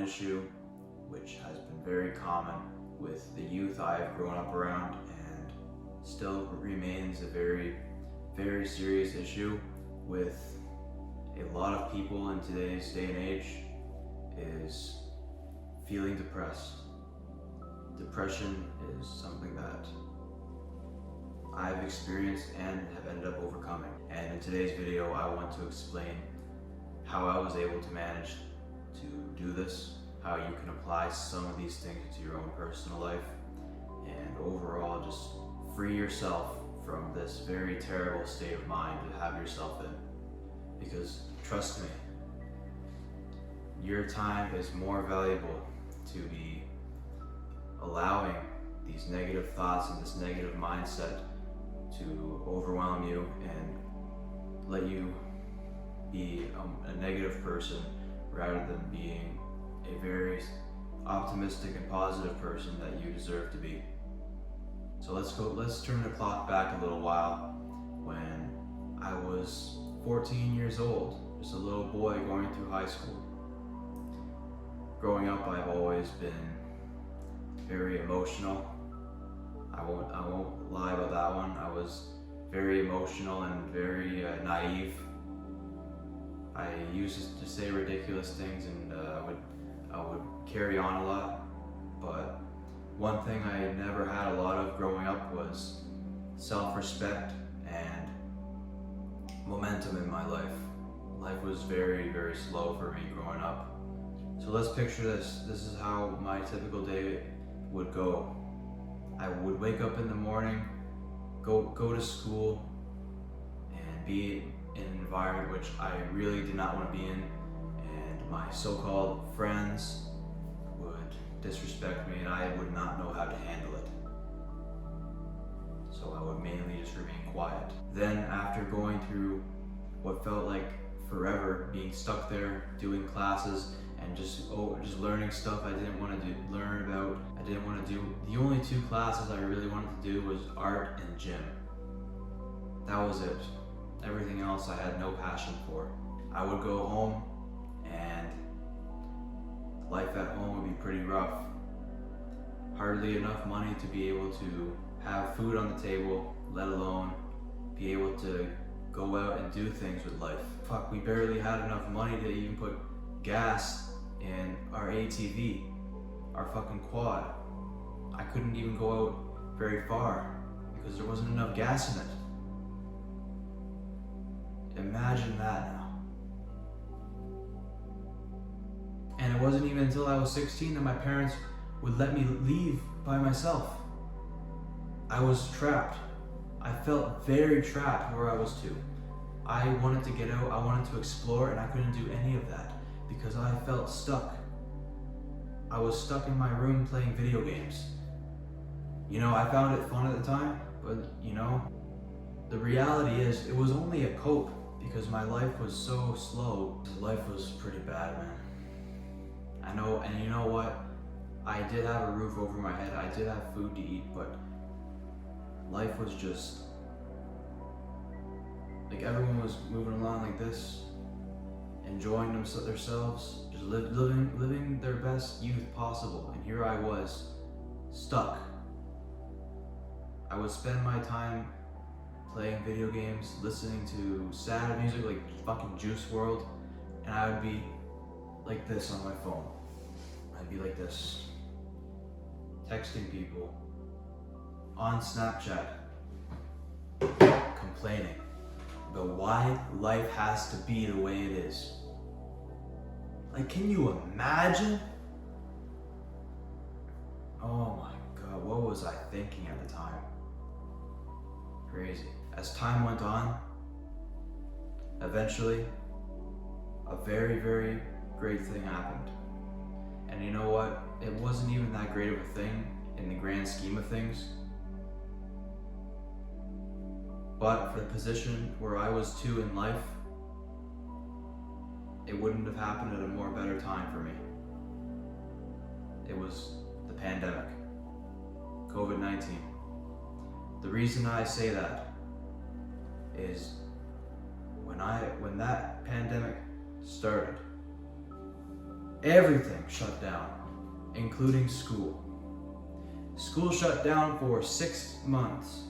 issue, which has been very common with the youth I've grown up around and still remains a very, very serious issue with a lot of people in today's day and age, is feeling depressed. Depression is something that I've experienced and have ended up overcoming. And in today's video, I want to explain how I was able to manage to do this, how you can apply some of these things to your own personal life, and overall just free yourself from this very terrible state of mind to have yourself in. Because trust me, your time is more valuable to be allowing these negative thoughts and this negative mindset to overwhelm you and let you be a negative person rather than being a very optimistic and positive person that you deserve to be. So let's turn the clock back a little while when I was 14 years old, just a little boy going through high school. Growing up, I've always been very emotional. I won't lie about that one. I was very emotional and very naive. I used to say ridiculous things, and I would carry on a lot. But one thing I never had a lot of growing up was self-respect and momentum in my life. Life was very, very slow for me growing up. So let's picture this. This is how my typical day would go. I would wake up in the morning, go to school, and be in an environment which I really did not want to be in, and my so-called friends would disrespect me and I would not know how to handle it. So I would mainly just remain quiet. Then after going through what felt like forever, being stuck there, doing classes, and just learning stuff I didn't want to learn about. I didn't want to do. The only two classes I really wanted to do was art and gym. That was it. Everything else I had no passion for. I would go home and life at home would be pretty rough. Hardly enough money to be able to have food on the table, let alone be able to go out and do things with life. Fuck, we barely had enough money to even put gas in our ATV, our fucking quad. I couldn't even go out very far because there wasn't enough gas in it. Imagine that now. And it wasn't even until I was 16 that my parents would let me leave by myself. I was trapped. I felt very trapped where I was to. I wanted to get out, I wanted to explore, and I couldn't do any of that because I felt stuck. I was stuck in my room playing video games. You know, I found it fun at the time, but you know, the reality is it was only a cope because my life was so slow. Life was pretty bad, man. I know, and you know what? I did have a roof over my head, I did have food to eat, but life was just like everyone was moving along like this, enjoying themselves, just living their best youth possible. And here I was, stuck. I would spend my time playing video games, listening to sad music like fucking Juice WRLD, and I would be like this on my phone. I'd be like this, texting people, on Snapchat, complaining about why life has to be the way it is. Like, can you imagine? Oh my God, what was I thinking at the time? Crazy. As time went on, eventually, a very, very great thing happened. And you know what? It wasn't even that great of a thing in the grand scheme of things. But for the position where I was to in life, it wouldn't have happened at a more better time for me. It was the pandemic, COVID-19. The reason I say that is when that pandemic started, Everything shut down, including school. School shut down for 6 months.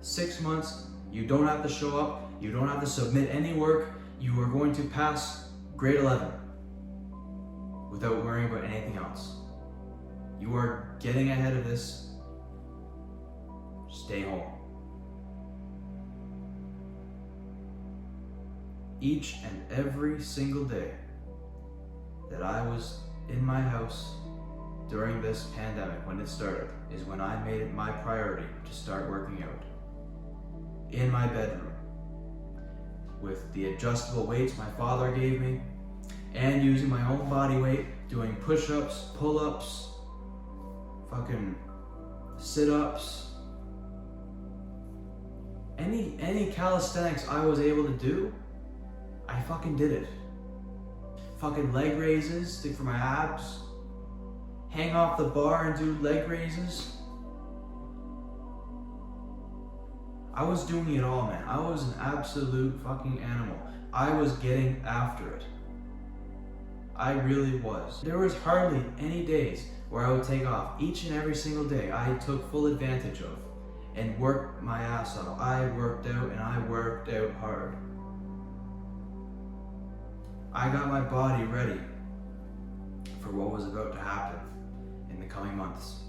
6 months, you don't have to show up, you don't have to submit any work, you are going to pass grade 11 without worrying about anything else. You are getting ahead of this. Stay home. Each and every single day that I was in my house during this pandemic, when it started, is when I made it my priority to start working out. In my bedroom, with the adjustable weights my father gave me, and using my own body weight, doing push-ups, pull-ups, fucking sit-ups. Any calisthenics I was able to do, I fucking did it. Fucking leg raises for my abs. Hang off the bar and do leg raises. I was doing it all, man. I was an absolute fucking animal. I was getting after it. I really was. There was hardly any days where I would take off. Each and every single day I took full advantage of and worked my ass off. I worked out, and I worked out hard. I got my body ready for what was about to happen in the coming months.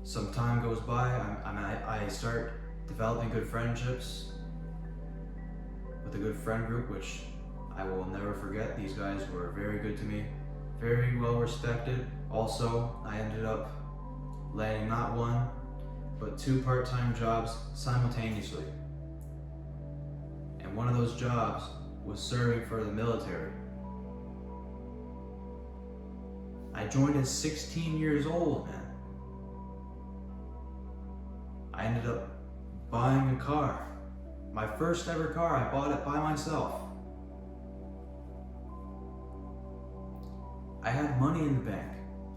Some time goes by, I start developing good friendships with a good friend group, which I will never forget. These guys were very good to me, very well respected. Also, I ended up landing not one, but 2 part-time jobs simultaneously. And one of those jobs was serving for the military. I joined at 16 years old, man. I ended up buying a car. My first ever car, I bought it by myself. I had money in the bank.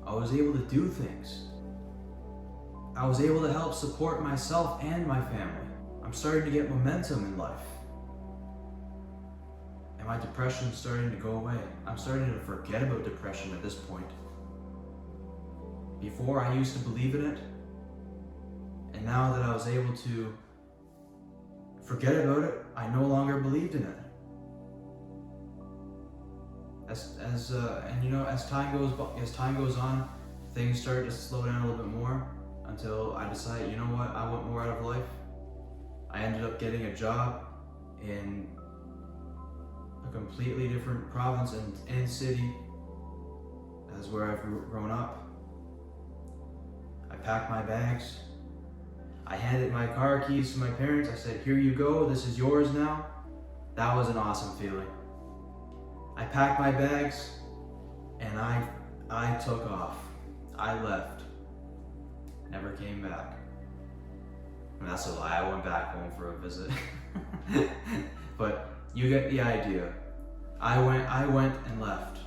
I was able to do things. I was able to help support myself and my family. I'm starting to get momentum in life. And my depression is starting to go away. I'm starting to forget about depression at this point. Before, I used to believe in it. And now that I was able to forget about it, I no longer believed in it. As time goes on, things start to slow down a little bit more until I decided, you know what, I want more out of life. I ended up getting a job in a completely different province and city as where I've grown up. I packed my bags. I handed my car keys to my parents. I said, here you go, this is yours now. That was an awesome feeling. I packed my bags and I took off. I left. Never came back. And that's a lie, I went back home for a visit. But you get the idea. I went and left.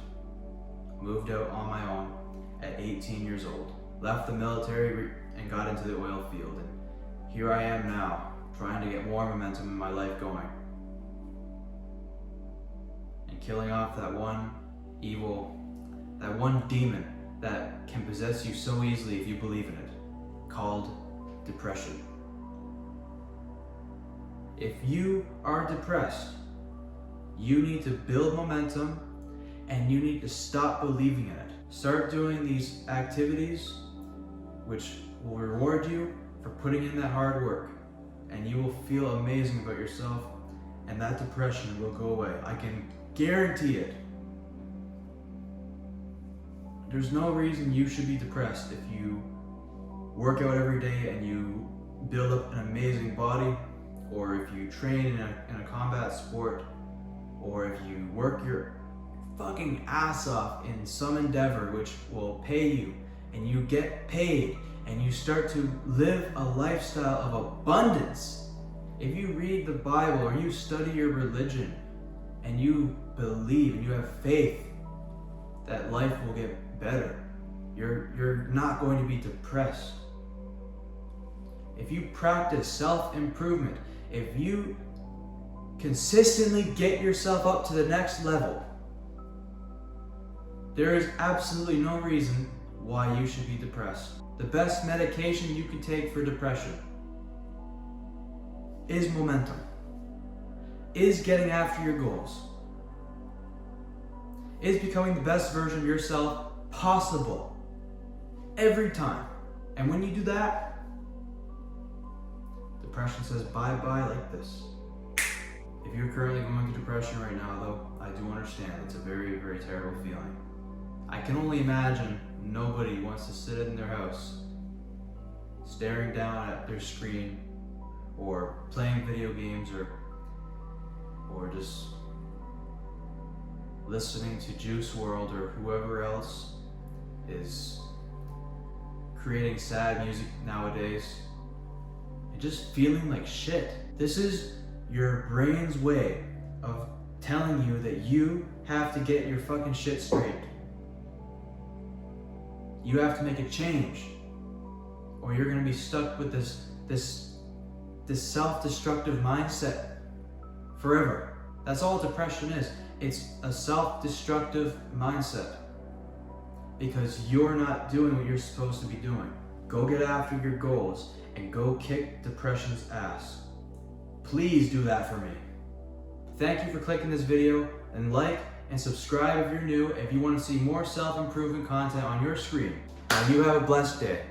Moved out on my own at 18 years old. Left the military and got into the oil field. And here I am now, trying to get more momentum in my life going. And killing off that one evil, that one demon that can possess you so easily if you believe in it, called depression. If you are depressed, you need to build momentum and you need to stop believing in it. Start doing these activities which will reward you for putting in that hard work, and you will feel amazing about yourself, and that depression will go away. I can guarantee it. There's no reason you should be depressed if you work out every day and you build up an amazing body, or if you train in a combat sport, or if you work your fucking ass off in some endeavor which will pay you, and you get paid, and you start to live a lifestyle of abundance. If you read the Bible or you study your religion and you believe and you have faith that life will get better, you're not going to be depressed. If you practice self-improvement, if you consistently get yourself up to the next level, There is absolutely no reason why you should be depressed. The best medication you can take for depression is momentum, is getting after your goals, is becoming the best version of yourself possible every time. And when you do that, depression says bye-bye like this. If you're currently going through depression right now, though, I do understand. It's a very, very terrible feeling. I can only imagine nobody wants to sit in their house staring down at their screen or playing video games or just listening to Juice WRLD or whoever else is creating sad music nowadays and just feeling like shit. This is your brain's way of telling you that you have to get your fucking shit straight. You have to make a change, or you're gonna be stuck with this self-destructive mindset forever. That's all depression is. It's a self-destructive mindset because you're not doing what you're supposed to be doing. Go get after your goals and go kick depression's ass. Please do that for me. Thank you for clicking this video, and like and subscribe if you're new if you want to see more self-improvement content on your screen. Now you have a blessed day.